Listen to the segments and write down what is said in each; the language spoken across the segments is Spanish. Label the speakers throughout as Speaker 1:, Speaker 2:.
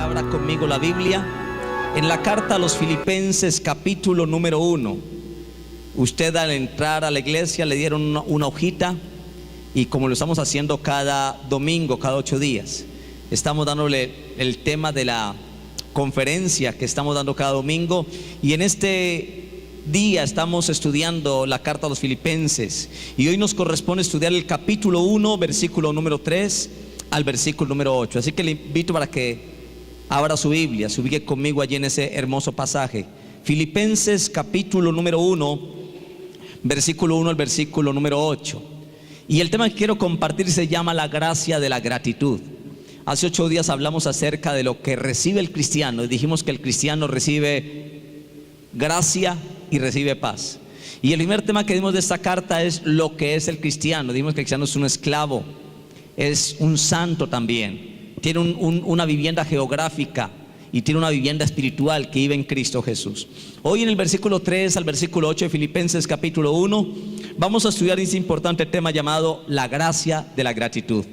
Speaker 1: Abra conmigo la Biblia en la carta a los Filipenses, capítulo número 1. Usted al entrar a la iglesia le dieron una hojita, y como lo estamos haciendo cada domingo, cada 8 días, estamos dándole el tema de la conferencia que estamos dando cada domingo, y en este día estamos estudiando la carta a los Filipenses, y hoy nos corresponde estudiar el capítulo 1, versículo número 3 al versículo número 8. Así que le invito para que abra su Biblia, se ubique conmigo allí en ese hermoso pasaje. Filipenses capítulo número 1, versículo 1 al versículo número 8. Y el tema que quiero compartir se llama la gracia de la gratitud. Hace 8 días hablamos acerca de lo que recibe el cristiano, y dijimos que el cristiano recibe gracia y recibe paz. Y el primer tema que dimos de esta carta es lo que es el cristiano. Dijimos que el cristiano es un esclavo, es un santo también, tiene una vivienda geográfica y tiene una vivienda espiritual que vive en Cristo Jesús. Hoy en el versículo 3 al versículo 8 de Filipenses capítulo 1 vamos a estudiar este importante tema llamado la gracia de la gratitud.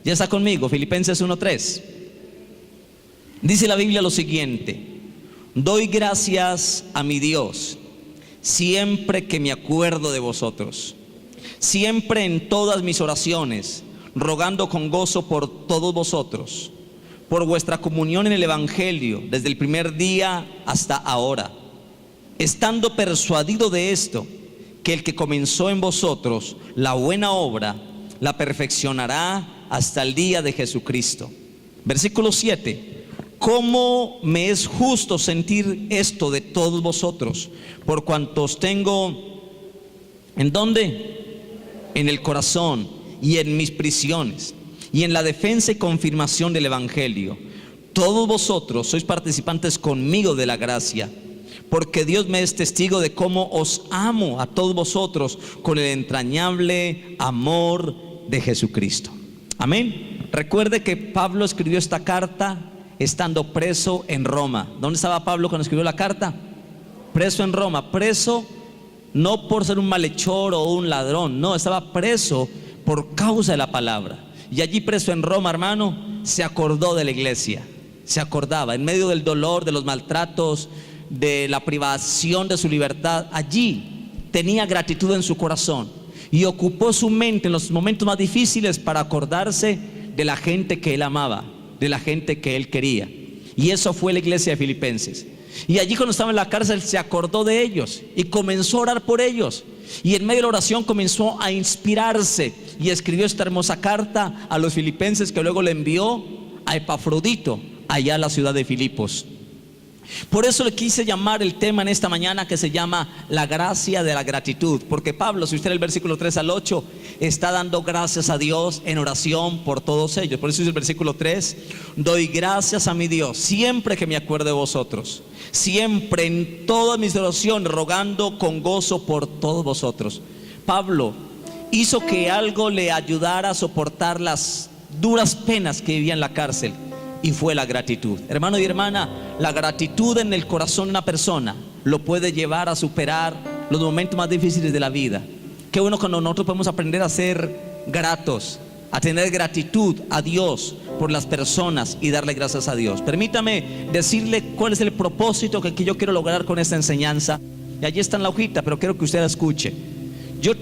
Speaker 1: ¿Ya está conmigo? Filipenses 1:3. Dice la Biblia lo siguiente: doy gracias a mi Dios siempre que me acuerdo de vosotros, siempre en todas mis oraciones, rogando con gozo por todos vosotros, por vuestra comunión en el Evangelio desde el primer día hasta ahora, estando persuadido de esto, que el que comenzó en vosotros la buena obra la perfeccionará hasta el día de Jesucristo. Versículo 7. ¿Cómo me es justo sentir esto de todos vosotros, por cuantos tengo, ¿en dónde? En el corazón y en mis prisiones, y en la defensa y confirmación del Evangelio. Todos vosotros sois participantes conmigo de la gracia, porque Dios me es testigo de cómo os amo a todos vosotros con el entrañable amor de Jesucristo. Amén. Recuerde que Pablo escribió esta carta estando preso en Roma. ¿Dónde estaba Pablo cuando escribió la carta? Preso en Roma. Preso no por ser un malhechor o un ladrón, no, estaba preso por causa de la palabra. Y allí preso en Roma, hermano, se acordó de la iglesia. Se acordaba, en medio del dolor, de los maltratos, de la privación de su libertad, allí tenía gratitud en su corazón, y ocupó su mente en los momentos más difíciles para acordarse de la gente que él amaba, de la gente que él quería. Y eso fue la iglesia de Filipenses. Y allí cuando estaba en la cárcel se acordó de ellos y comenzó a orar por ellos, y en medio de la oración comenzó a inspirarse y escribió esta hermosa carta a los filipenses, que luego le envió a Epafrodito allá a la ciudad de Filipos. Por eso le quise llamar el tema en esta mañana, que se llama la gracia de la gratitud, porque Pablo, si usted lee el versículo 3 al 8, está dando gracias a Dios en oración por todos ellos. Por eso dice el versículo 3: doy gracias a mi Dios siempre que me acuerdo de vosotros, siempre en todas mis oraciones, rogando con gozo por todos vosotros. Pablo hizo que algo le ayudara a soportar las duras penas que vivía en la cárcel, y fue la gratitud. Hermano y hermana, la gratitud en el corazón de una persona lo puede llevar a superar los momentos más difíciles de la vida. Qué bueno cuando nosotros podemos aprender a ser gratos, a tener gratitud a Dios por las personas y darle gracias a Dios. Permítame decirle cuál es el propósito que yo quiero lograr con esta enseñanza. Y allí está en la hojita, pero quiero que usted la escuche. Yo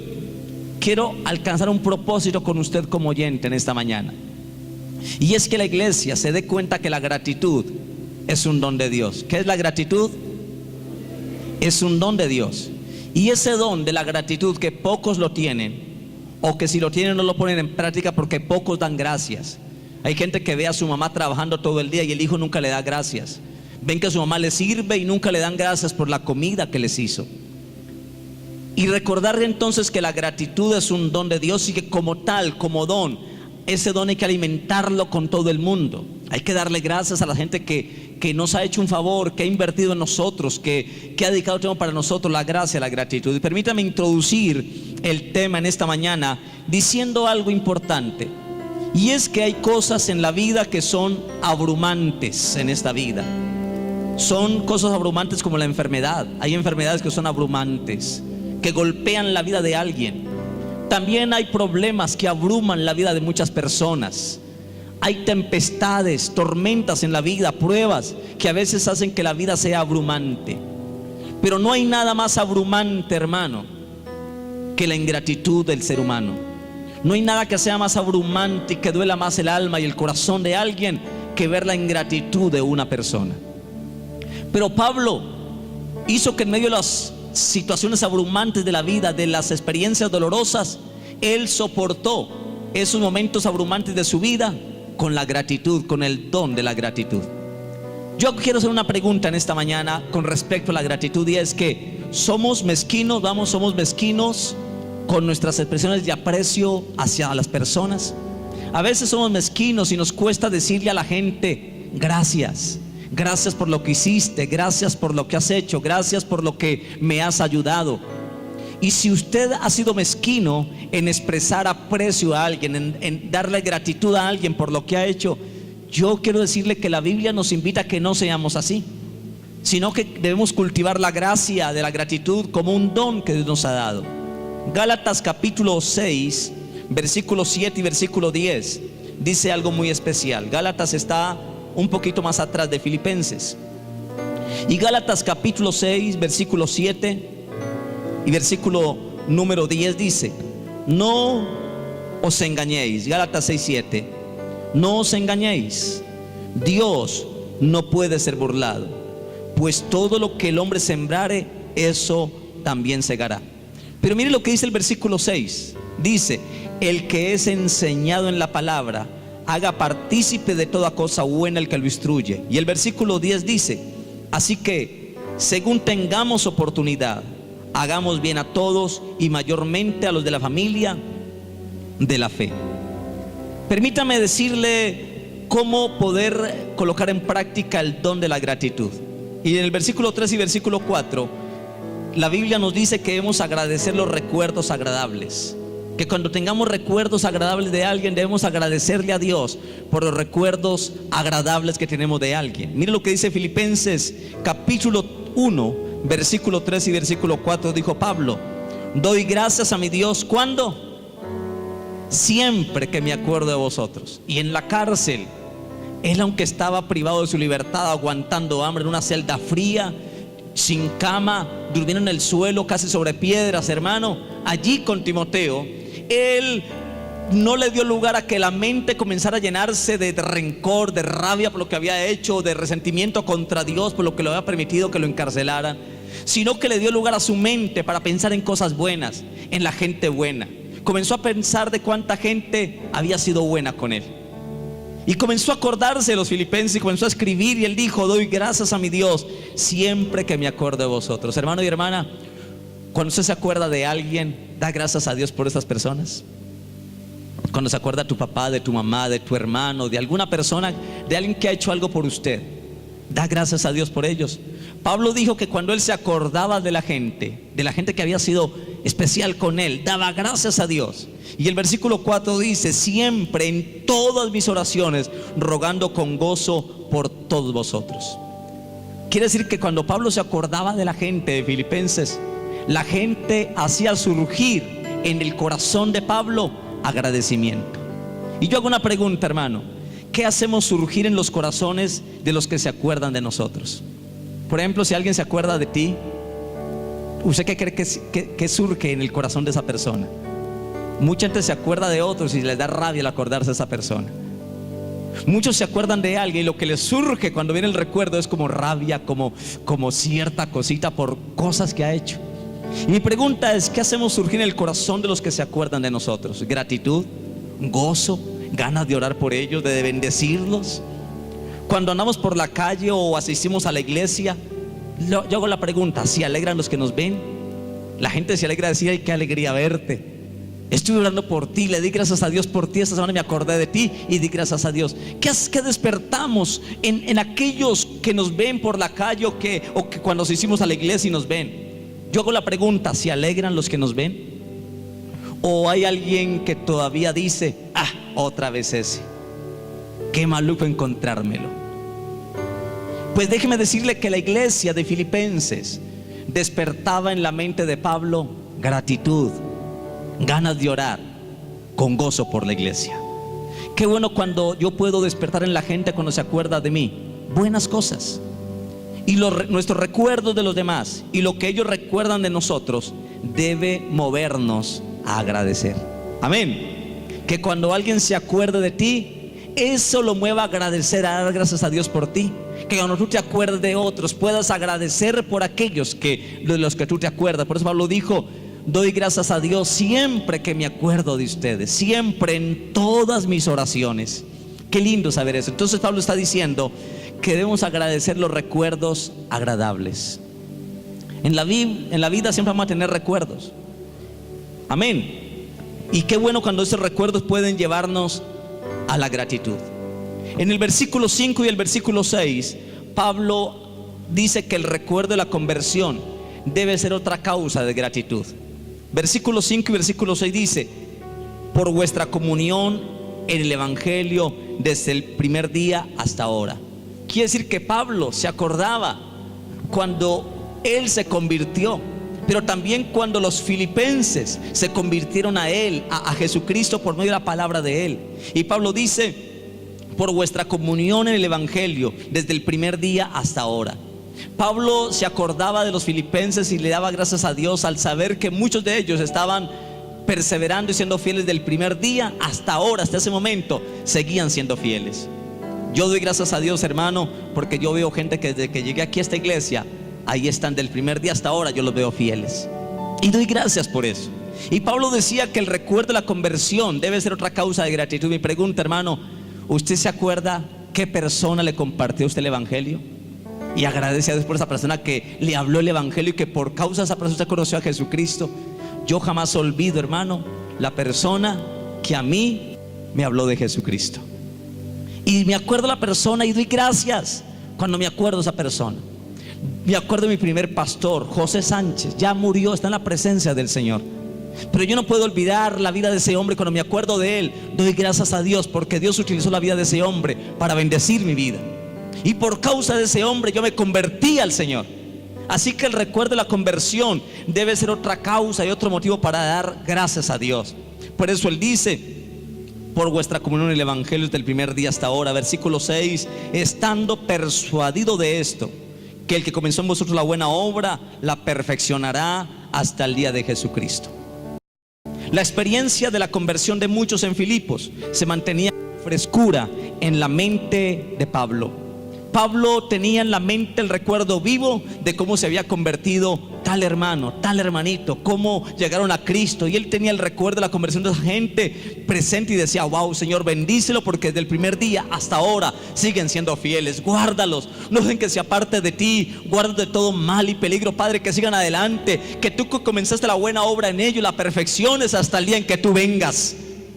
Speaker 1: quiero alcanzar un propósito con usted como oyente en esta mañana, y es que la iglesia se dé cuenta que la gratitud es un don de Dios. ¿Qué es la gratitud? Es un don de Dios. Y ese don de la gratitud, que pocos lo tienen, o que si lo tienen no lo ponen en práctica porque pocos dan gracias. Hay gente que ve a su mamá trabajando todo el día y el hijo nunca le da gracias. Ven que su mamá les sirve y nunca le dan gracias por la comida que les hizo. Y recordar entonces que la gratitud es un don de Dios, y que como tal, como don, ese don hay que alimentarlo con todo el mundo. Hay que darle gracias a la gente que nos ha hecho un favor, que ha invertido en nosotros, que ha dedicado tiempo para nosotros. La gracia, la gratitud. Y permítame introducir el tema en esta mañana diciendo algo importante, y es que hay cosas en la vida que son abrumantes en esta vida. Son cosas abrumantes como la enfermedad. Hay enfermedades que son abrumantes, que golpean la vida de alguien. También hay problemas que abruman la vida de muchas personas. Hay tempestades, tormentas en la vida, pruebas que a veces hacen que la vida sea abrumante. Pero no hay nada más abrumante, hermano, que la ingratitud del ser humano. No hay nada que sea más abrumante y que duela más el alma y el corazón de alguien que ver la ingratitud de una persona. Pero Pablo hizo que en medio de las situaciones abrumantes de la vida, de las experiencias dolorosas, él soportó esos momentos abrumantes de su vida con la gratitud, con el don de la gratitud. Yo quiero hacer una pregunta en esta mañana con respecto a la gratitud, y es que somos mezquinos, somos mezquinos con nuestras expresiones de aprecio hacia las personas. A veces somos mezquinos y nos cuesta decirle a la gente: gracias, gracias por lo que hiciste, gracias por lo que has hecho, gracias por lo que me has ayudado. Y si usted ha sido mezquino en expresar aprecio a alguien, en darle gratitud a alguien por lo que ha hecho, yo quiero decirle que la Biblia nos invita a que no seamos así, sino que debemos cultivar la gracia de la gratitud como un don que Dios nos ha dado. Gálatas capítulo 6, versículo 7 y versículo 10 dice algo muy especial. Gálatas está un poquito más atrás de Filipenses. Y Gálatas capítulo 6, versículo 7 y versículo número 10 dice: no os engañéis. Gálatas 6, 7. No os engañéis, Dios no puede ser burlado, pues todo lo que el hombre sembrare, eso también segará. Pero mire lo que dice el versículo 6. Dice: el que es enseñado en la palabra, haga partícipe de toda cosa buena el que lo instruye. Y el versículo 10 dice: así que, según tengamos oportunidad, hagamos bien a todos, y mayormente a los de la familia de la fe. Permítame decirle cómo poder colocar en práctica el don de la gratitud. Y en el versículo 3 y versículo 4, la Biblia nos dice que debemos agradecer los recuerdos agradables. Que cuando tengamos recuerdos agradables de alguien, debemos agradecerle a Dios por los recuerdos agradables que tenemos de alguien. Mire lo que dice Filipenses capítulo 1, versículo 3 y versículo 4. Dijo Pablo: doy gracias a mi Dios, ¿cuándo? Siempre que me acuerdo de vosotros. Y en la cárcel, él, aunque estaba privado de su libertad, aguantando hambre en una celda fría, sin cama, durmiendo en el suelo, casi sobre piedras, hermano, allí con Timoteo, él no le dio lugar a que la mente comenzara a llenarse de rencor, de rabia por lo que había hecho, de resentimiento contra Dios por lo que le había permitido que lo encarcelaran, sino que le dio lugar a su mente para pensar en cosas buenas, en la gente buena. Comenzó a pensar de cuánta gente había sido buena con él, y comenzó a acordarse de los filipenses y comenzó a escribir, y él dijo: doy gracias a mi Dios siempre que me acuerdo de vosotros. Hermano y hermana, cuando usted se acuerda de alguien, da gracias a Dios por esas personas. Cuando se acuerda de tu papá, de tu mamá, de tu hermano, de alguna persona, de alguien que ha hecho algo por usted, da gracias a Dios por ellos. Pablo dijo que cuando él se acordaba de la gente que había sido especial con él, daba gracias a Dios. Y el versículo 4 dice: siempre en todas mis oraciones rogando con gozo por todos vosotros. Quiere decir que cuando Pablo se acordaba de la gente de Filipenses, la gente hacía surgir en el corazón de Pablo agradecimiento. Y yo hago una pregunta, hermano: ¿qué hacemos surgir en los corazones de los que se acuerdan de nosotros? Por ejemplo, si alguien se acuerda de ti, ¿usted qué cree que surge en el corazón de esa persona? Mucha gente se acuerda de otros y les da rabia al acordarse de esa persona. Muchos se acuerdan de alguien y lo que les surge cuando viene el recuerdo es como rabia, como cierta cosita por cosas que ha hecho. Y mi pregunta es: ¿qué hacemos surgir en el corazón de los que se acuerdan de nosotros? ¿Gratitud? ¿Gozo? ¿Ganas de orar por ellos, de bendecirlos? Cuando andamos por la calle o asistimos a la iglesia, yo hago la pregunta: ¿se alegran los que nos ven? La gente se alegra de decir: ay, qué alegría verte, estuve orando por ti, le di gracias a Dios por ti, esta semana me acordé de ti y di gracias a Dios. ¿Qué despertamos en aquellos que nos ven por la calle o que cuando asistimos a la iglesia y nos ven? Yo hago la pregunta: ¿se alegran los que nos ven? ¿O hay alguien que todavía dice: ah, otra vez ese, qué maluco encontrármelo? Pues déjeme decirle que la iglesia de Filipenses despertaba en la mente de Pablo gratitud, ganas de orar con gozo por la iglesia. Qué bueno cuando yo puedo despertar en la gente cuando se acuerda de mí. Buenas cosas. Y nuestros recuerdos de los demás y lo que ellos recuerdan de nosotros debe movernos a agradecer. Amén. Que cuando alguien se acuerde de ti, eso lo mueva a agradecer, a dar gracias a Dios por ti. Que cuando tú te acuerdes de otros, puedas agradecer por aquellos de los que tú te acuerdas. Por eso Pablo dijo: doy gracias a Dios siempre que me acuerdo de ustedes, siempre en todas mis oraciones. Qué lindo saber eso. Entonces Pablo está diciendo que debemos agradecer los recuerdos agradables. En la vida siempre vamos a tener recuerdos. Amén. Y qué bueno cuando esos recuerdos pueden llevarnos a la gratitud. En el versículo 5 y el versículo 6, Pablo dice que el recuerdo de la conversión debe ser otra causa de gratitud. Versículo 5 y versículo 6 dice: por vuestra comunión en el Evangelio desde el primer día hasta ahora. Quiere decir que Pablo se acordaba cuando él se convirtió, pero también cuando los filipenses se convirtieron a él, a Jesucristo, por medio de la palabra de él. Y Pablo dice: por vuestra comunión en el Evangelio desde el primer día hasta ahora. Pablo se acordaba de los filipenses y le daba gracias a Dios al saber que muchos de ellos estaban perseverando y siendo fieles del primer día hasta ahora, hasta ese momento, seguían siendo fieles. Yo doy gracias a Dios, hermano, porque yo veo gente que desde que llegué aquí a esta iglesia, ahí están del primer día hasta ahora, yo los veo fieles. Y doy gracias por eso. Y Pablo decía que el recuerdo de la conversión debe ser otra causa de gratitud. Mi pregunta, hermano: ¿usted se acuerda qué persona le compartió a usted el Evangelio? Y agradece a Dios por esa persona que le habló el Evangelio y que por causa de esa persona usted conoció a Jesucristo. Yo jamás olvido, hermano, la persona que a mí me habló de Jesucristo. Y me acuerdo de la persona y doy gracias cuando me acuerdo de esa persona. Me acuerdo de mi primer pastor, José Sánchez. Ya murió, está en la presencia del Señor. Pero yo no puedo olvidar la vida de ese hombre. Cuando me acuerdo de él, doy gracias a Dios porque Dios utilizó la vida de ese hombre para bendecir mi vida. Y por causa de ese hombre yo me convertí al Señor. Así que el recuerdo de la conversión debe ser otra causa y otro motivo para dar gracias a Dios. Por eso él dice: por vuestra comunión en el Evangelio desde el primer día hasta ahora. Versículo 6: estando persuadido de esto, que el que comenzó en vosotros la buena obra la perfeccionará hasta el día de Jesucristo. La experiencia de la conversión de muchos en Filipos se mantenía frescura en la mente de Pablo. Pablo tenía en la mente el recuerdo vivo de cómo se había convertido tal hermano, tal hermanito, cómo llegaron a Cristo. Y él tenía el recuerdo de la conversión de esa gente presente y decía: wow, Señor, bendícelo porque desde el primer día hasta ahora siguen siendo fieles. Guárdalos, no dejen que se aparte de ti, guárdalos de todo mal y peligro, Padre, que sigan adelante, que tú comenzaste la buena obra en ellos, la perfecciones hasta el día en que tú vengas.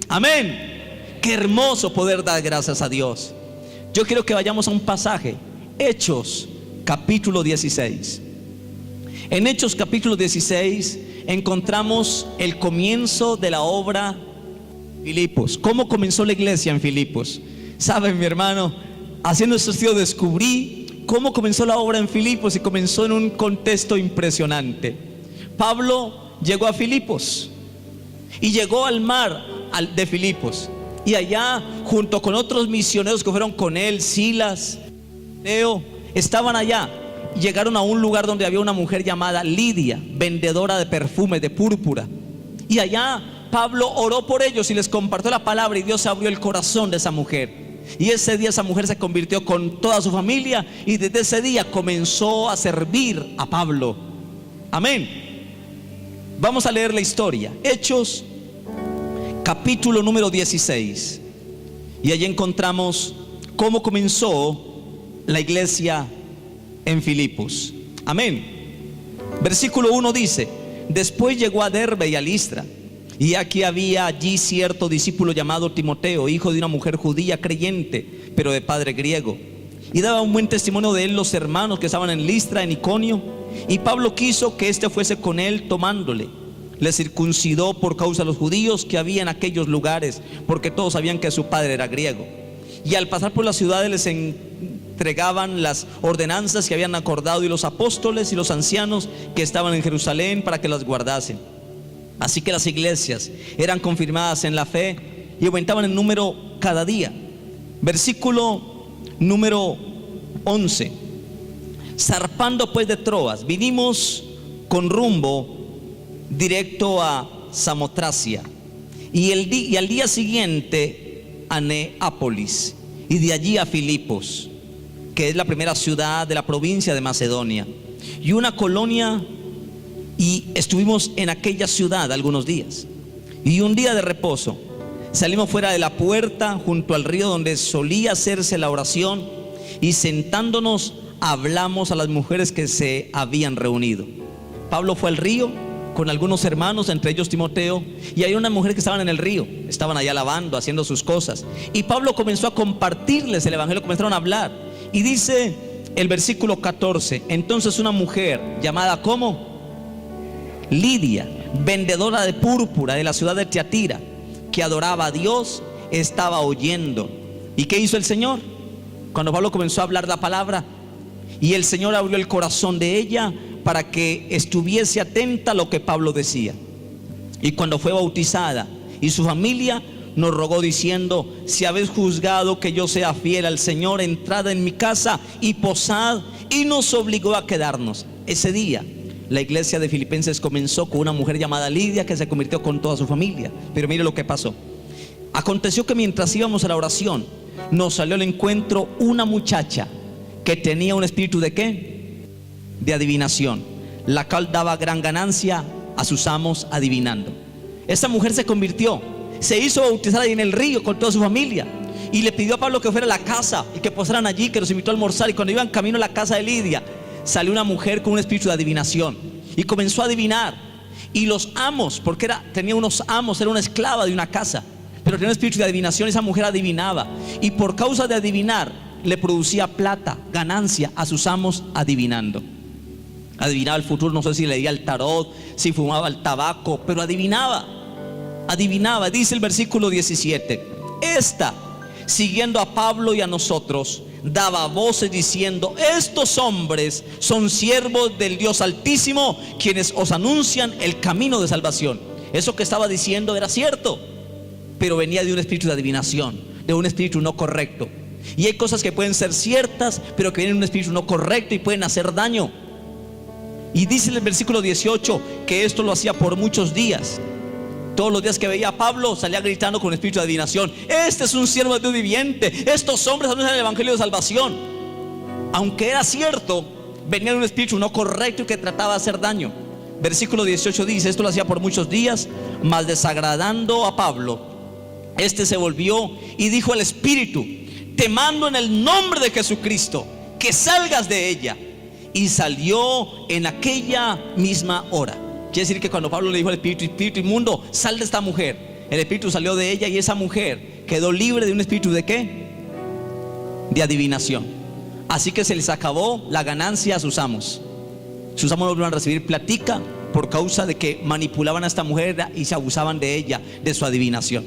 Speaker 1: Amén. Qué hermoso poder dar gracias a Dios. Yo quiero que vayamos a un pasaje, Hechos capítulo 16. En Hechos capítulo 16 encontramos el comienzo de la obra Filipos. ¿Cómo comenzó la iglesia en Filipos? Saben, mi hermano, haciendo este estudio descubrí cómo comenzó la obra en Filipos, y comenzó en un contexto impresionante. Pablo llegó a Filipos y llegó al mar de Filipos. Y allá, junto con otros misioneros que fueron con él, Silas, Leo, estaban allá. Y llegaron a un lugar donde había una mujer llamada Lidia, vendedora de perfumes, de púrpura. Y allá Pablo oró por ellos y les compartió la palabra, y Dios abrió el corazón de esa mujer. Y ese día esa mujer se convirtió con toda su familia, y desde ese día comenzó a servir a Pablo. Amén. Vamos a leer la historia. Hechos capítulo número 16. Y allí encontramos cómo comenzó la iglesia en Filipos. Amén. Versículo 1 dice: después llegó a Derbe y a Listra, y aquí había allí cierto discípulo llamado Timoteo, hijo de una mujer judía creyente, pero de padre griego, y daba un buen testimonio de él los hermanos que estaban en Listra, en Iconio. Y Pablo quiso que éste fuese con él, tomándole, le circuncidó por causa de los judíos que había en aquellos lugares, porque todos sabían que su padre era griego. Y al pasar por las ciudades les entregaban las ordenanzas que habían acordado, y los apóstoles y los ancianos que estaban en Jerusalén para que las guardasen. Así que las iglesias eran confirmadas en la fe, y aumentaban en número cada día. Versículo número 11. Zarpando pues de Troas, vinimos con rumbo directo a Samotracia y al día siguiente a Neápolis, y de allí a Filipos, que es la primera ciudad de la provincia de Macedonia, y una colonia, y estuvimos en aquella ciudad algunos días. Y un día de reposo salimos fuera de la puerta junto al río donde solía hacerse la oración, y sentándonos hablamos a las mujeres que se habían reunido. Pablo fue al río con algunos hermanos, entre ellos Timoteo, y hay unas mujeres que estaban en el río, estaban allá lavando, haciendo sus cosas, y Pablo comenzó a compartirles el evangelio, comenzaron a hablar, y dice el versículo 14: entonces una mujer llamada ¿cómo? Lidia, vendedora de púrpura de la ciudad de Tiatira, que adoraba a Dios, estaba oyendo. ¿Y qué hizo el Señor? Cuando Pablo comenzó a hablar la palabra, y el Señor abrió el corazón de ella para que estuviese atenta a lo que Pablo decía. Y cuando fue bautizada y su familia, nos rogó diciendo: si habéis juzgado que yo sea fiel al Señor, entrad en mi casa y posad. Y nos obligó a quedarnos. Ese día la iglesia de Filipenses comenzó con una mujer llamada Lidia, que se convirtió con toda su familia. Pero mire lo que pasó. Aconteció que mientras íbamos a la oración, nos salió al encuentro una muchacha que tenía un espíritu ¿de qué? De adivinación, la cual daba gran ganancia a sus amos adivinando. Esta mujer se convirtió, se hizo bautizar ahí en el río con toda su familia, y le pidió a Pablo que fuera a la casa y que posaran allí, que los invitó a almorzar. Y cuando iban camino a la casa de Lidia, salió una mujer con un espíritu de adivinación y comenzó a adivinar. Y los amos, porque tenía unos amos, era una esclava de una casa, pero tenía un espíritu de adivinación. Esa mujer adivinaba, y por causa de adivinar le producía plata, ganancia a sus amos adivinando. Adivinaba el futuro, no sé si leía el tarot, si fumaba el tabaco, pero adivinaba. Dice el versículo 17: esta, siguiendo a Pablo y a nosotros, daba voces diciendo: estos hombres son siervos del Dios Altísimo, quienes os anuncian el camino de salvación. Eso que estaba diciendo era cierto, pero venía de un espíritu de adivinación, de un espíritu no correcto. Y hay cosas que pueden ser ciertas, pero que vienen de un espíritu no correcto y pueden hacer daño. Y dice en el versículo 18 que esto lo hacía por muchos días. Todos los días que veía a Pablo, salía gritando con espíritu de adivinación: este es un siervo de Dios viviente, estos hombres anuncian el evangelio de salvación. Aunque era cierto, venía de un espíritu no correcto y que trataba de hacer daño. Versículo 18 dice: esto lo hacía por muchos días, mas desagradando a Pablo, este se volvió y dijo al espíritu: te mando en el nombre de Jesucristo que salgas de ella. Y salió en aquella misma hora. Quiere decir que cuando Pablo le dijo al espíritu inmundo: sal de esta mujer, el espíritu salió de ella, y esa mujer quedó libre de un espíritu ¿de qué? De adivinación. Así que se les acabó la ganancia a sus amos. Sus amos no volvieron a recibir platica por causa de que manipulaban a esta mujer y se abusaban de ella, de su adivinación.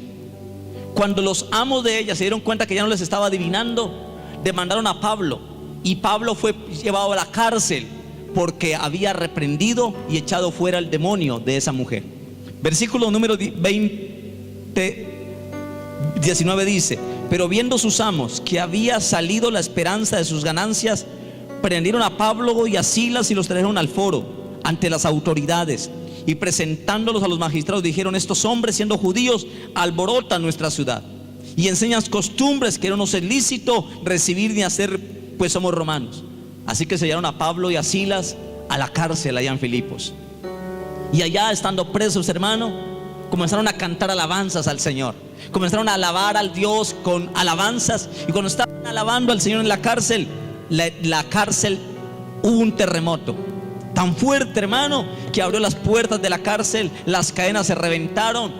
Speaker 1: Cuando los amos de ella se dieron cuenta que ya no les estaba adivinando, demandaron a Pablo, y Pablo fue llevado a la cárcel porque había reprendido y echado fuera el demonio de esa mujer. Versículo número 19 dice: pero viendo sus amos que había salido la esperanza de sus ganancias, prendieron a Pablo y a Silas y los trajeron al foro ante las autoridades, y presentándolos a los magistrados dijeron: estos hombres, siendo judíos, alborotan nuestra ciudad y enseñan costumbres que no nos es lícito recibir ni hacer, pues somos romanos. Así que se llevaron a Pablo y a Silas a la cárcel allá en Filipos. Y allá, estando presos, hermano, comenzaron a cantar alabanzas al Señor. Comenzaron a alabar al Dios con alabanzas. Y cuando estaban alabando al Señor en la cárcel, la cárcel, hubo un terremoto tan fuerte, hermano, que abrió las puertas de la cárcel, las cadenas se reventaron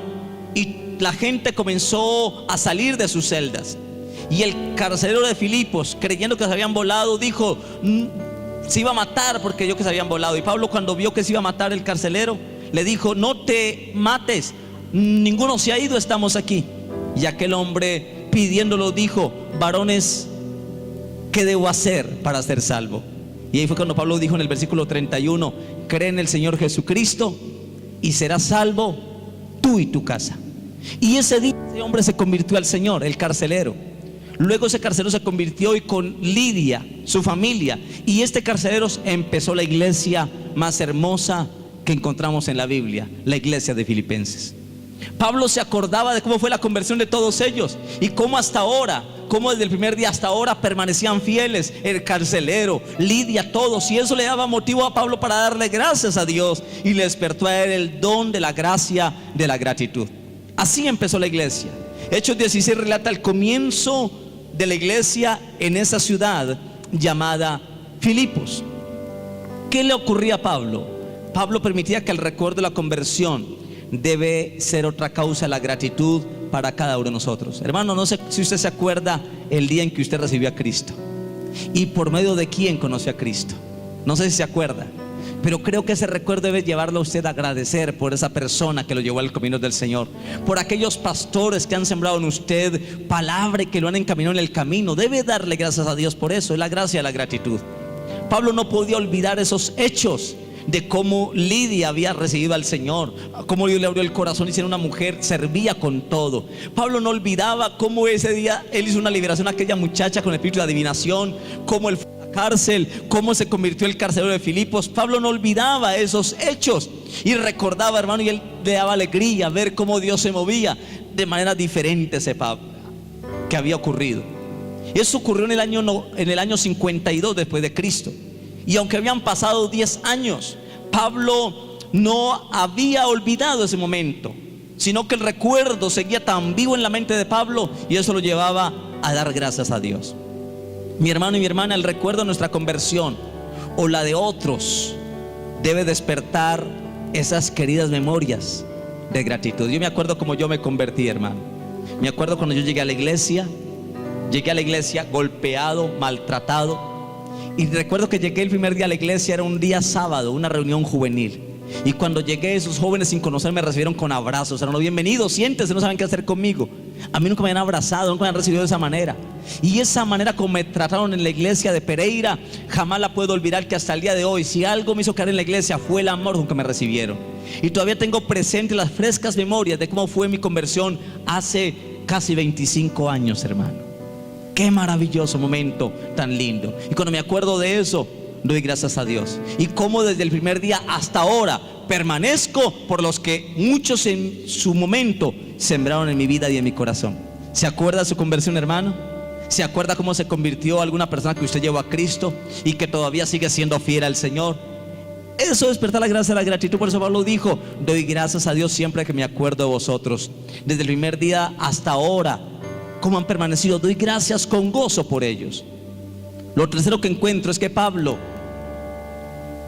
Speaker 1: y la gente comenzó a salir de sus celdas. Y el carcelero de Filipos, creyendo que se habían volado, dijo: se iba a matar porque yo que se habían volado. Y Pablo, cuando vio que se iba a matar el carcelero, le dijo: no te mates, ninguno se ha ido, estamos aquí. Y aquel hombre, pidiéndolo, dijo: varones, ¿qué debo hacer para ser salvo? Y ahí fue cuando Pablo dijo en el versículo 31: cree en el Señor Jesucristo y serás salvo tú y tu casa. Y ese día ese hombre se convirtió al Señor, el carcelero. Luego ese carcelero se convirtió y con Lidia, su familia. Y este carcelero empezó la iglesia más hermosa que encontramos en la Biblia, la iglesia de Filipenses. Pablo se acordaba de cómo fue la conversión de todos ellos y cómo hasta ahora, cómo desde el primer día hasta ahora permanecían fieles, el carcelero, Lidia, todos. Y eso le daba motivo a Pablo para darle gracias a Dios y le despertó a él el don de la gracia, de la gratitud. Así empezó la iglesia. Hechos 16 relata el comienzo de la iglesia en esa ciudad llamada Filipos. ¿Qué le ocurría a Pablo? Pablo permitía que el recuerdo de la conversión debe ser otra causa de la gratitud para cada uno de nosotros. Hermano, no sé si usted se acuerda el día en que usted recibió a Cristo y por medio de quién conoció a Cristo. No sé si se acuerda, pero creo que ese recuerdo debe llevarlo a usted a agradecer por esa persona que lo llevó al camino del Señor, por aquellos pastores que han sembrado en usted palabra y que lo han encaminado en el camino. Debe darle gracias a Dios por eso, es la gracia de la gratitud. Pablo no podía olvidar esos hechos de cómo Lidia había recibido al Señor, cómo Dios le abrió el corazón y era una mujer, servía con todo. Pablo no olvidaba cómo ese día él hizo una liberación a aquella muchacha con el espíritu de adivinación, cómo él fue a la cárcel, cómo se convirtió el carcelero de Filipos. Pablo no olvidaba esos hechos y recordaba, hermano, y él le daba alegría ver cómo Dios se movía de manera diferente que había ocurrido. Eso ocurrió en el año 52 después de Cristo. Y aunque habían pasado 10 años, Pablo no había olvidado ese momento, sino que el recuerdo seguía tan vivo en la mente de Pablo y eso lo llevaba a dar gracias a Dios. Mi hermano y mi hermana, el recuerdo de nuestra conversión o la de otros debe despertar esas queridas memorias de gratitud. Yo me acuerdo cómo yo me convertí, hermano. Me acuerdo cuando yo llegué a la iglesia golpeado, maltratado. Y recuerdo que llegué el primer día a la iglesia, era un día sábado, una reunión juvenil. Y cuando llegué, esos jóvenes sin conocerme me recibieron con abrazos. Eran bienvenidos, siéntese, no saben qué hacer conmigo. A mí nunca me habían abrazado, nunca me habían recibido de esa manera. Y esa manera como me trataron en la iglesia de Pereira, jamás la puedo olvidar, que hasta el día de hoy, si algo me hizo caer en la iglesia, fue el amor con que me recibieron. Y todavía tengo presente las frescas memorias de cómo fue mi conversión hace casi 25 años, hermano. Qué maravilloso momento tan lindo. Y cuando me acuerdo de eso, doy gracias a Dios. Y cómo desde el primer día hasta ahora permanezco por los que muchos en su momento sembraron en mi vida y en mi corazón. ¿Se acuerda de su conversión, hermano? ¿Se acuerda cómo se convirtió alguna persona que usted llevó a Cristo y que todavía sigue siendo fiel al Señor? Eso desperta la gracia, la gratitud. Por eso Pablo dijo: doy gracias a Dios siempre que me acuerdo de vosotros. Desde el primer día hasta ahora, cómo han permanecido, doy gracias con gozo por ellos. Lo tercero que encuentro es que Pablo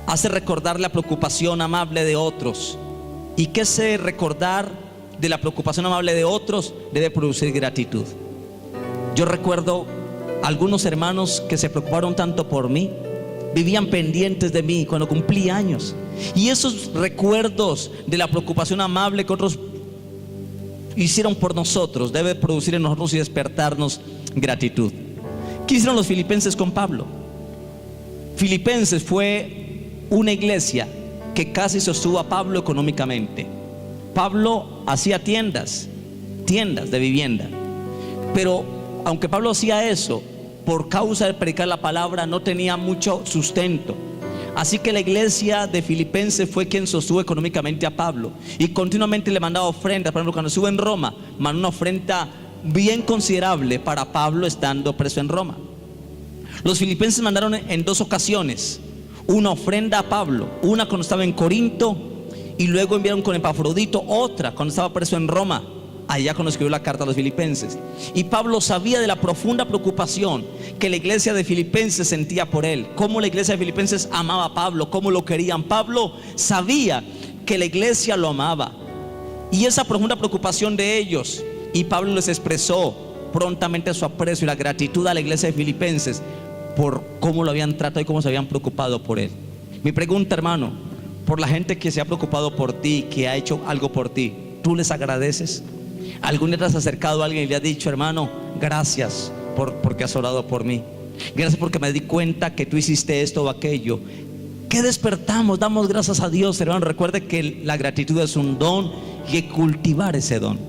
Speaker 1: hace recordar la preocupación amable de otros. Y que ese recordar de la preocupación amable de otros debe producir gratitud. Yo recuerdo algunos hermanos que se preocuparon tanto por mí, vivían pendientes de mí cuando cumplí años. Y esos recuerdos de la preocupación amable que otros hicieron por nosotros debe producir en nosotros y despertarnos gratitud. ¿Qué hicieron los filipenses con Pablo? Filipenses fue una iglesia que casi sostuvo a Pablo económicamente. Pablo hacía tiendas de vivienda, pero aunque Pablo hacía eso, por causa de predicar la palabra no tenía mucho sustento. Así que la iglesia de Filipenses fue quien sostuvo económicamente a Pablo y continuamente le mandaba ofrendas. Por ejemplo, cuando estuvo en Roma, mandó una ofrenda bien considerable para Pablo estando preso en Roma. Los filipenses mandaron en 2 ocasiones una ofrenda a Pablo, una cuando estaba en Corinto y luego enviaron con Epafrodito otra cuando estaba preso en Roma, allá cuando escribió la carta a los filipenses. Y Pablo sabía de la profunda preocupación que la iglesia de Filipenses sentía por él, cómo la iglesia de Filipenses amaba a Pablo, cómo lo querían. Pablo sabía que la iglesia lo amaba y esa profunda preocupación de ellos, y Pablo les expresó prontamente su aprecio y la gratitud a la iglesia de Filipenses por cómo lo habían tratado y cómo se habían preocupado por él. Mi pregunta, hermano, por la gente que se ha preocupado por ti, que ha hecho algo por ti, ¿tú les agradeces? ¿Algún día te has acercado a alguien y le has dicho: hermano, gracias porque has orado por mí, gracias porque me di cuenta que tú hiciste esto o aquello? ¿Qué despertamos? Damos gracias a Dios, hermano. Recuerde que la gratitud es un don y hay que cultivar ese don.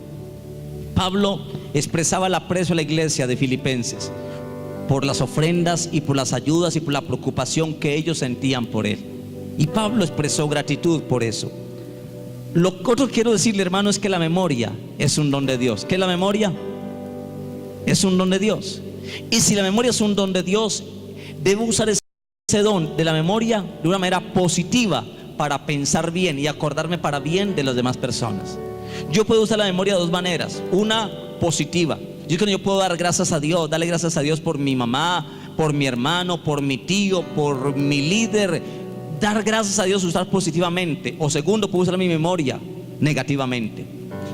Speaker 1: Pablo expresaba el aprecio a la iglesia de Filipenses por las ofrendas y por las ayudas y por la preocupación que ellos sentían por él. Y Pablo expresó gratitud por eso. Lo que otro quiero decirle, hermano, es que la memoria es un don de Dios. ¿Qué es la memoria? Es un don de Dios. Y si la memoria es un don de Dios, debo usar ese don de la memoria de una manera positiva para pensar bien y acordarme para bien de las demás personas. Yo puedo usar la memoria de dos maneras. Una, positiva. Yo puedo dar gracias a Dios, darle gracias a Dios por mi mamá, por mi hermano, por mi tío, por mi líder. Dar gracias a Dios, usar positivamente. O segundo, puedo usar mi memoria negativamente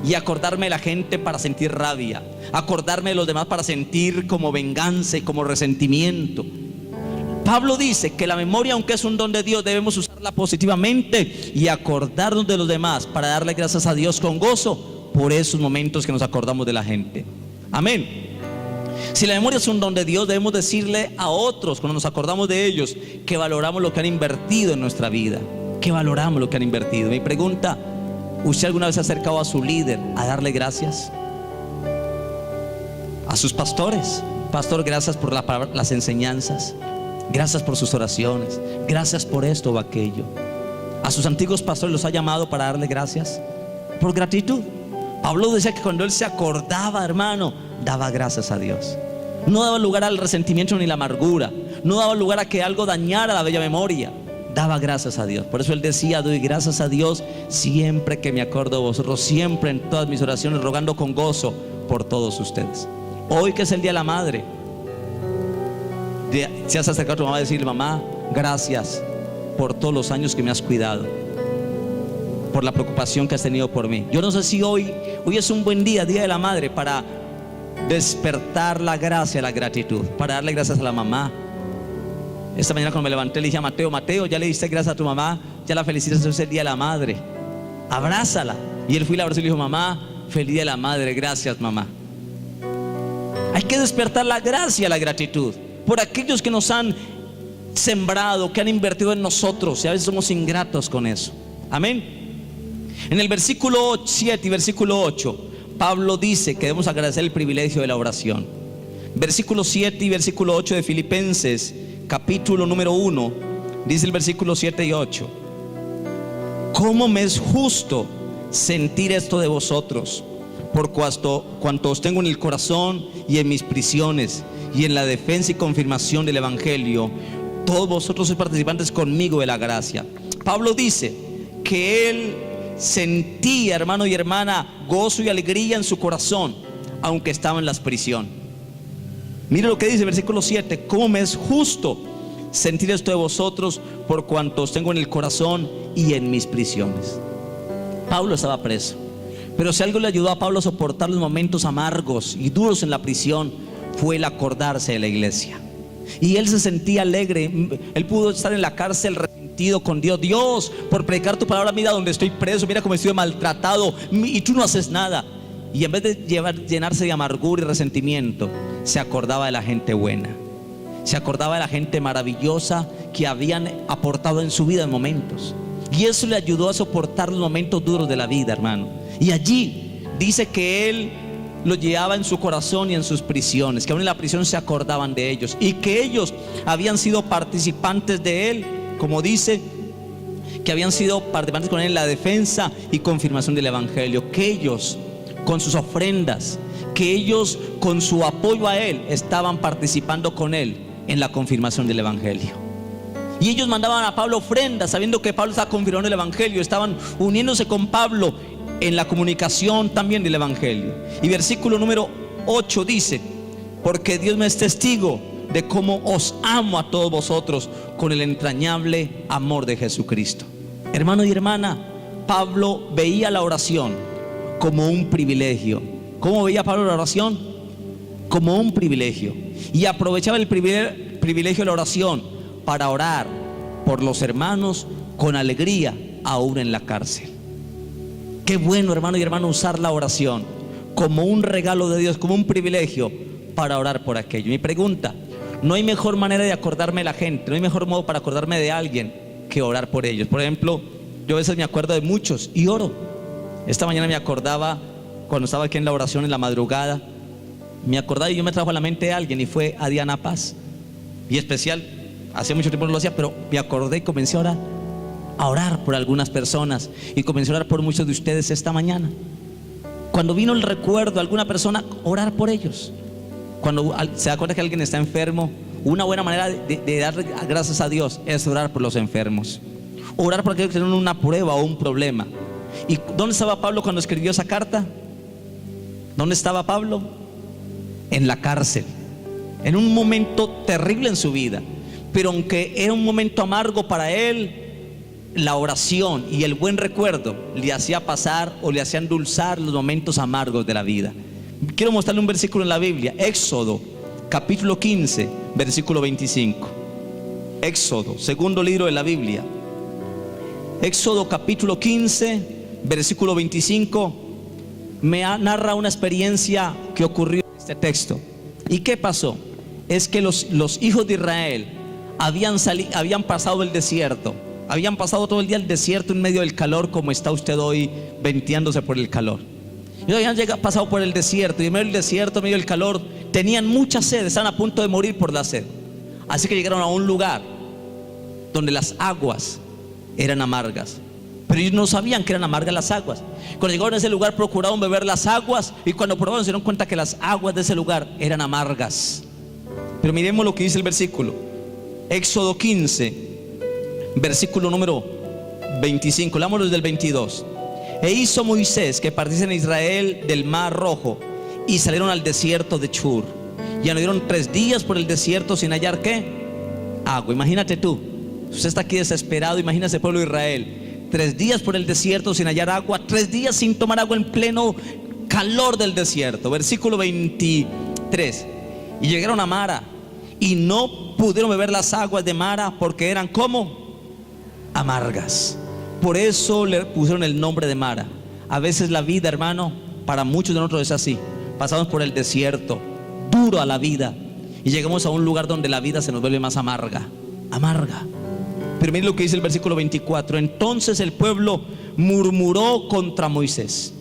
Speaker 1: y acordarme de la gente para sentir rabia, acordarme de los demás para sentir como venganza y como resentimiento. Pablo dice que la memoria, aunque es un don de Dios, debemos usarla positivamente y acordarnos de los demás para darle gracias a Dios con gozo por esos momentos que nos acordamos de la gente. Amén. Si la memoria es un don de Dios, debemos decirle a otros, cuando nos acordamos de ellos, que valoramos lo que han invertido en nuestra vida, que valoramos lo que han invertido. Mi pregunta: ¿usted alguna vez se ha acercado a su líder a darle gracias? A sus pastores: pastor, gracias por las enseñanzas, gracias por sus oraciones, gracias por esto o aquello. A sus antiguos pastores los ha llamado para darle gracias por gratitud. Pablo decía que cuando él se acordaba, hermano, daba gracias a Dios. No daba lugar al resentimiento ni la amargura, no daba lugar a que algo dañara la bella memoria. Daba gracias a Dios. Por eso él decía: doy gracias a Dios siempre que me acuerdo de vosotros, siempre en todas mis oraciones, rogando con gozo por todos ustedes. Hoy, que es el Día de la Madre, si has acercado a tu mamá a decirle: mamá, gracias por todos los años que me has cuidado, por la preocupación que has tenido por mí. Yo no sé si hoy es un buen día, Día de la Madre, para despertar la gracia, la gratitud, para darle gracias a la mamá. Esta mañana cuando me levanté le dije a Mateo, ya le diste gracias a tu mamá, ya la felicitas, es el Día de la Madre, abrázala. Y él fue y la abrazó y le dijo: mamá, feliz Día de la Madre, gracias mamá. Hay que despertar la gracia, la gratitud por aquellos que nos han sembrado, que han invertido en nosotros, y a veces somos ingratos con eso. Amén. En el versículo 7 y versículo 8, Pablo dice que debemos agradecer el privilegio de la oración. Versículo 7 y versículo 8 de Filipenses, capítulo número 1, dice el versículo 7 y 8: ¿cómo me es justo sentir esto de vosotros, por cuanto os tengo en el corazón y en mis prisiones y en la defensa y confirmación del evangelio? Todos vosotros sois participantes conmigo de la gracia. Pablo dice que él sentía, hermano y hermana, gozo y alegría en su corazón, aunque estaba en la prisión. Mire lo que dice el versículo 7: ¿cómo me es justo sentir esto de vosotros, por cuanto os tengo en el corazón y en mis prisiones? Pablo estaba preso, pero si algo le ayudó a Pablo a soportar los momentos amargos y duros en la prisión, fue el acordarse de la iglesia. Y él se sentía alegre. Él pudo estar en la cárcel resentido con Dios: Dios, por predicar tu palabra, mira donde estoy preso, mira cómo estoy maltratado y tú no haces nada. Y en vez de llenarse de amargura y resentimiento, se acordaba de la gente buena, se acordaba de la gente maravillosa que habían aportado en su vida en momentos. Y eso le ayudó a soportar los momentos duros de la vida, hermano. Y allí dice que él lo llevaba en su corazón y en sus prisiones, que aún en la prisión se acordaban de ellos, y que ellos habían sido participantes de él, como dice, que habían sido participantes con él en la defensa y confirmación del evangelio, que ellos con sus ofrendas, que ellos con su apoyo a él estaban participando con él en la confirmación del evangelio. Y ellos mandaban a Pablo ofrendas, sabiendo que Pablo estaba confirmando el evangelio, estaban uniéndose con Pablo en la comunicación también del evangelio. Y versículo número 8 dice: porque Dios me es testigo de cómo os amo a todos vosotros con el entrañable amor de Jesucristo. Hermano y hermana, Pablo veía la oración como un privilegio. ¿Cómo veía Pablo la oración? Como un privilegio. Y aprovechaba el privilegio de la oración para orar por los hermanos con alegría, aún en la cárcel. Qué bueno, hermano y hermana, usar la oración como un regalo de Dios, como un privilegio para orar por aquello. Mi pregunta: no hay mejor manera de acordarme de la gente, no hay mejor modo para acordarme de alguien que orar por ellos. Por ejemplo, yo a veces me acuerdo de muchos y oro. Esta mañana me acordaba cuando estaba aquí en la oración en la madrugada, me acordaba y yo me trajo a la mente a alguien, y fue a Diana Paz. Y especial, hace mucho tiempo no lo hacía, pero me acordé y comencé a orar por algunas personas, y comencé a orar por muchos de ustedes esta mañana. Cuando vino el recuerdo de alguna persona, orar por ellos. Cuando se da cuenta que alguien está enfermo, una buena manera de dar gracias a Dios es orar por los enfermos, orar por aquellos que tienen una prueba o un problema. ¿Y dónde estaba Pablo cuando escribió esa carta? ¿Dónde estaba Pablo? En la cárcel, en un momento terrible en su vida. Pero aunque era un momento amargo para él, la oración y el buen recuerdo le hacía pasar o le hacía endulzar los momentos amargos de la vida. Quiero mostrarle un versículo en la Biblia, Éxodo capítulo 15, versículo 25. Éxodo, segundo libro de la Biblia. Éxodo capítulo 15, versículo 25, me narra una experiencia que ocurrió en este texto. ¿Y qué pasó? Es que los hijos de Israel habían pasado el desierto, habían pasado todo el día el desierto en medio del calor, como está usted hoy venteándose por el calor. Ellos habían pasado por el desierto, y en medio del desierto, en medio del calor, tenían mucha sed, estaban a punto de morir por la sed. Así que llegaron a un lugar donde las aguas eran amargas, pero ellos no sabían que eran amargas las aguas. Cuando llegaron a ese lugar, procuraron beber las aguas, y cuando probaron se dieron cuenta que las aguas de ese lugar eran amargas. Pero miremos lo que dice el versículo. Éxodo 15, versículo número 25. Leámoslo desde el 22. E hizo Moisés que partiesen a Israel del mar Rojo, y salieron al desierto de Chur, y anduvieron 3 días por el desierto sin hallar ¿qué? Agua. Imagínate tú, usted está aquí desesperado, imagínese el pueblo de Israel, 3 días por el desierto sin hallar agua, 3 días sin tomar agua en pleno calor del desierto. Versículo 23. Y llegaron a Mara, y no pudieron beber las aguas de Mara, porque eran como amargas. Por eso le pusieron el nombre de Mara. A veces la vida, hermano, para muchos de nosotros es así. Pasamos por el desierto, duro a la vida, y llegamos a un lugar donde la vida se nos vuelve más amarga. Pero miren lo que dice el versículo 24. Entonces el pueblo murmuró contra Moisés.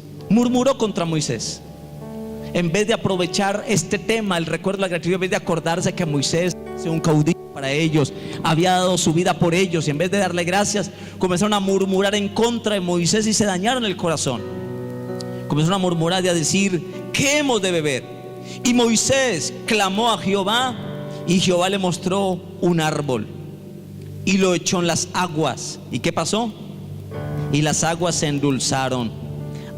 Speaker 1: En vez de aprovechar este tema, el recuerdo de la gratitud, en vez de acordarse que Moisés es un caudillo para ellos, había dado su vida por ellos, y en vez de darle gracias, comenzaron a murmurar en contra de Moisés y se dañaron el corazón. Comenzaron a murmurar y a decir: ¿qué hemos de beber? Y Moisés clamó a Jehová, y Jehová le mostró un árbol y lo echó en las aguas. ¿Y qué pasó? Y las aguas se endulzaron.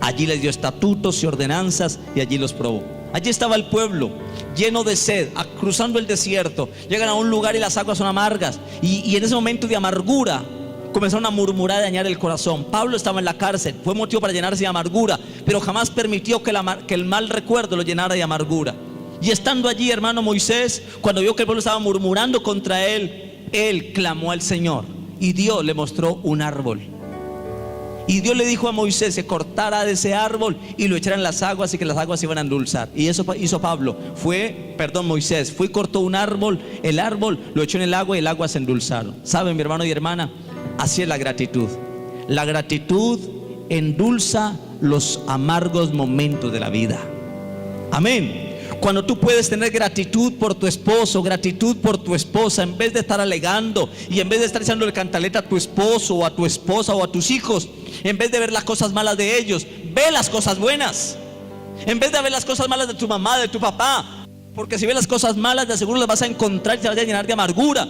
Speaker 1: Allí les dio estatutos y ordenanzas, y allí los probó. Allí estaba el pueblo lleno de sed, cruzando el desierto. Llegan a un lugar y las aguas son amargas, y en ese momento de amargura comenzaron a murmurar y dañar el corazón. Pablo estaba en la cárcel, fue motivo para llenarse de amargura, pero jamás permitió que el mal recuerdo lo llenara de amargura. Y estando allí, hermano, Moisés, cuando vio que el pueblo estaba murmurando contra él clamó al Señor, y Dios le mostró un árbol. Y Dios le dijo a Moisés que cortara de ese árbol y lo echara en las aguas, y que las aguas se iban a endulzar. Y eso hizo Moisés fue y cortó un árbol, el árbol lo echó en el agua, y el agua se endulzaron. ¿Saben, mi hermano y hermana? Así es la gratitud. La gratitud endulza los amargos momentos de la vida. Amén. Cuando tú puedes tener gratitud por tu esposo, gratitud por tu esposa, en vez de estar alegando, y en vez de estar echándole cantaleta a tu esposo o a tu esposa o a tus hijos, en vez de ver las cosas malas de ellos, ve las cosas buenas. En vez de ver las cosas malas de tu mamá, de tu papá, porque si ves las cosas malas, de seguro las vas a encontrar y te vas a llenar de amargura.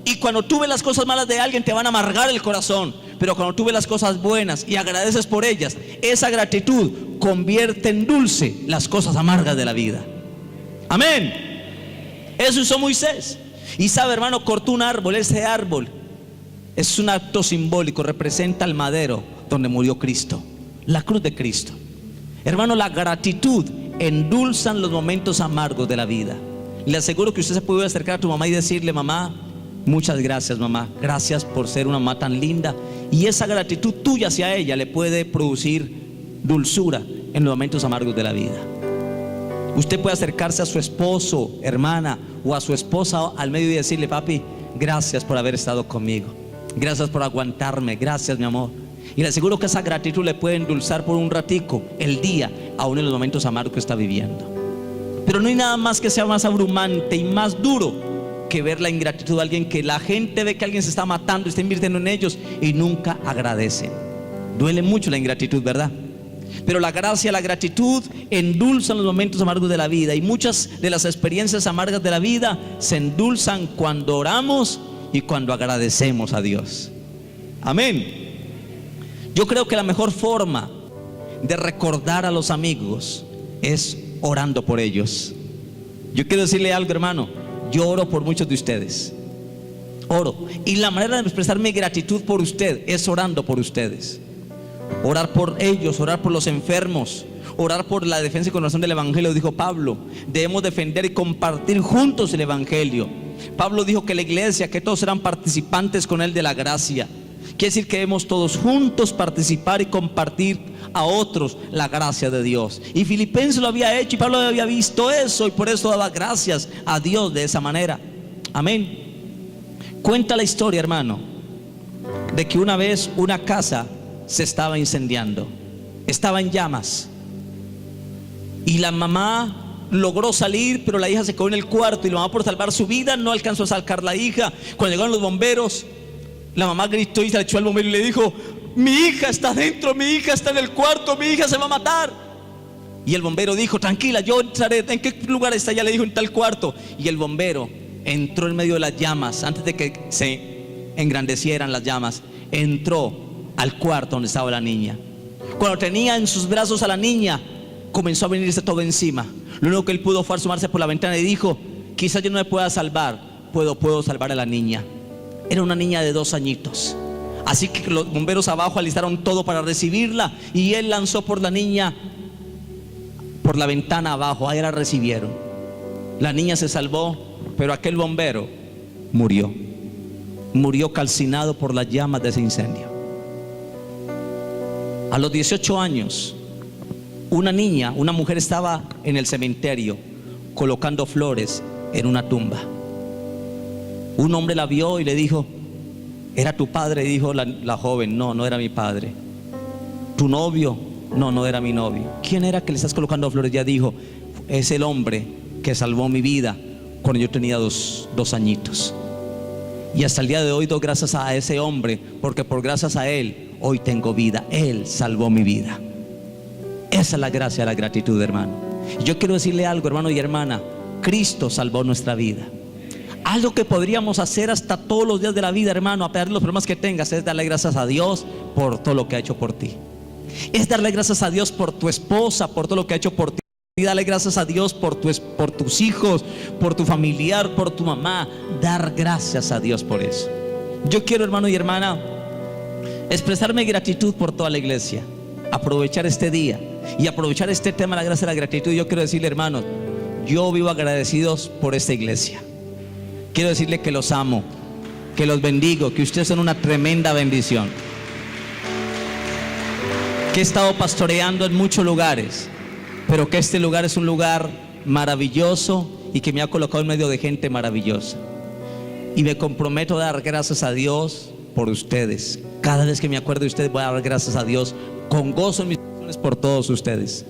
Speaker 1: Y cuando tú ves las cosas malas de alguien, te van a amargar el corazón. Pero cuando tú ves las cosas buenas y agradeces por ellas, esa gratitud convierte en dulce las cosas amargas de la vida. Amén. Eso hizo Moisés. Y sabe, hermano, cortó un árbol. Ese árbol es un acto simbólico, representa el madero donde murió Cristo, la cruz de Cristo. Hermano, la gratitud endulzan los momentos amargos de la vida. Le aseguro que usted se puede acercar a tu mamá y decirle: mamá, muchas gracias, mamá, gracias por ser una mamá tan linda. Y esa gratitud tuya hacia ella le puede producir dulzura en los momentos amargos de la vida. Usted puede acercarse a su esposo, hermana, o a su esposa al medio y decirle: papi, gracias por haber estado conmigo, gracias por aguantarme, gracias, mi amor. Y le aseguro que esa gratitud le puede endulzar por un ratico el día, aún en los momentos amargos que está viviendo. Pero no hay nada más que sea más abrumante y más duro que ver la ingratitud de alguien, que la gente ve que alguien se está matando y está invirtiendo en ellos y nunca agradecen. Duele mucho la ingratitud, ¿verdad? Pero la gracia, la gratitud endulzan los momentos amargos de la vida, y muchas de las experiencias amargas de la vida se endulzan cuando oramos y cuando agradecemos a Dios. Amén. Yo creo que la mejor forma de recordar a los amigos es orando por ellos. Yo quiero decirle algo, hermano. Yo oro por muchos de ustedes. Oro. Y la manera de expresar mi gratitud por usted es orando por ustedes. Orar por ellos, orar por los enfermos, orar por la defensa y conservación del evangelio. Dijo Pablo, debemos defender y compartir juntos el evangelio. Pablo dijo que la iglesia, que todos eran participantes con él de la gracia. Quiere decir que debemos todos juntos participar y compartir a otros la gracia de Dios. Y Filipenses lo había hecho, y Pablo había visto eso, y por eso daba gracias a Dios de esa manera. Amén. Cuenta la historia, hermano, de que una vez una casa se estaba incendiando, estaba en llamas, y la mamá logró salir, pero la hija se quedó en el cuarto, y la mamá, por salvar su vida, no alcanzó a sacar la hija. Cuando llegaron los bomberos, la mamá gritó y se le echó al bombero y le dijo: mi hija está dentro, mi hija está en el cuarto, mi hija se va a matar. Y el bombero dijo: tranquila, yo entraré. ¿En qué lugar está? Ya le dijo: en tal cuarto. Y el bombero entró en medio de las llamas, antes de que se engrandecieran las llamas. Entró al cuarto donde estaba la niña. Cuando tenía en sus brazos a la niña, comenzó a venirse todo encima. Lo único que él pudo fue asomarse por la ventana y dijo: quizás yo no me pueda salvar, puedo salvar a la niña. Era una niña de 2 añitos. Así que los bomberos abajo alistaron todo para recibirla, y él lanzó por la niña por la ventana abajo. Ahí la recibieron. La niña se salvó, pero aquel bombero murió calcinado por las llamas de ese incendio. A los 18 años, una mujer estaba en el cementerio colocando flores en una tumba. Un hombre la vio y le dijo: ¿era tu padre? Y dijo la joven: no era mi padre. ¿Tu novio? No era mi novio. ¿Quién era que le estás colocando flores? Ya dijo: es el hombre que salvó mi vida cuando yo tenía dos añitos. Y hasta el día de hoy doy gracias a ese hombre, porque por gracias a él hoy tengo vida. Él salvó mi vida. Esa es la gracia, la gratitud, hermano. Yo quiero decirle algo, hermano y hermana: Cristo salvó nuestra vida. Algo que podríamos hacer hasta todos los días de la vida, hermano, a pesar de los problemas que tengas, es darle gracias a Dios por todo lo que ha hecho por ti. Es darle gracias a Dios por tu esposa, por todo lo que ha hecho por ti. Y darle gracias a Dios por tus hijos, por tu familiar, por tu mamá. Dar gracias a Dios por eso. Yo quiero, hermano y hermana, expresar mi gratitud por toda la iglesia. Aprovechar este día y aprovechar este tema de la gracia y la gratitud. Yo quiero decirle, hermanos, yo vivo agradecidos por esta iglesia. Quiero decirle que los amo, que los bendigo, que ustedes son una tremenda bendición. Que he estado pastoreando en muchos lugares, pero que este lugar es un lugar maravilloso y que me ha colocado en medio de gente maravillosa. Y me comprometo a dar gracias a Dios por ustedes. Cada vez que me acuerdo de ustedes, voy a dar gracias a Dios con gozo en mis oraciones por todos ustedes.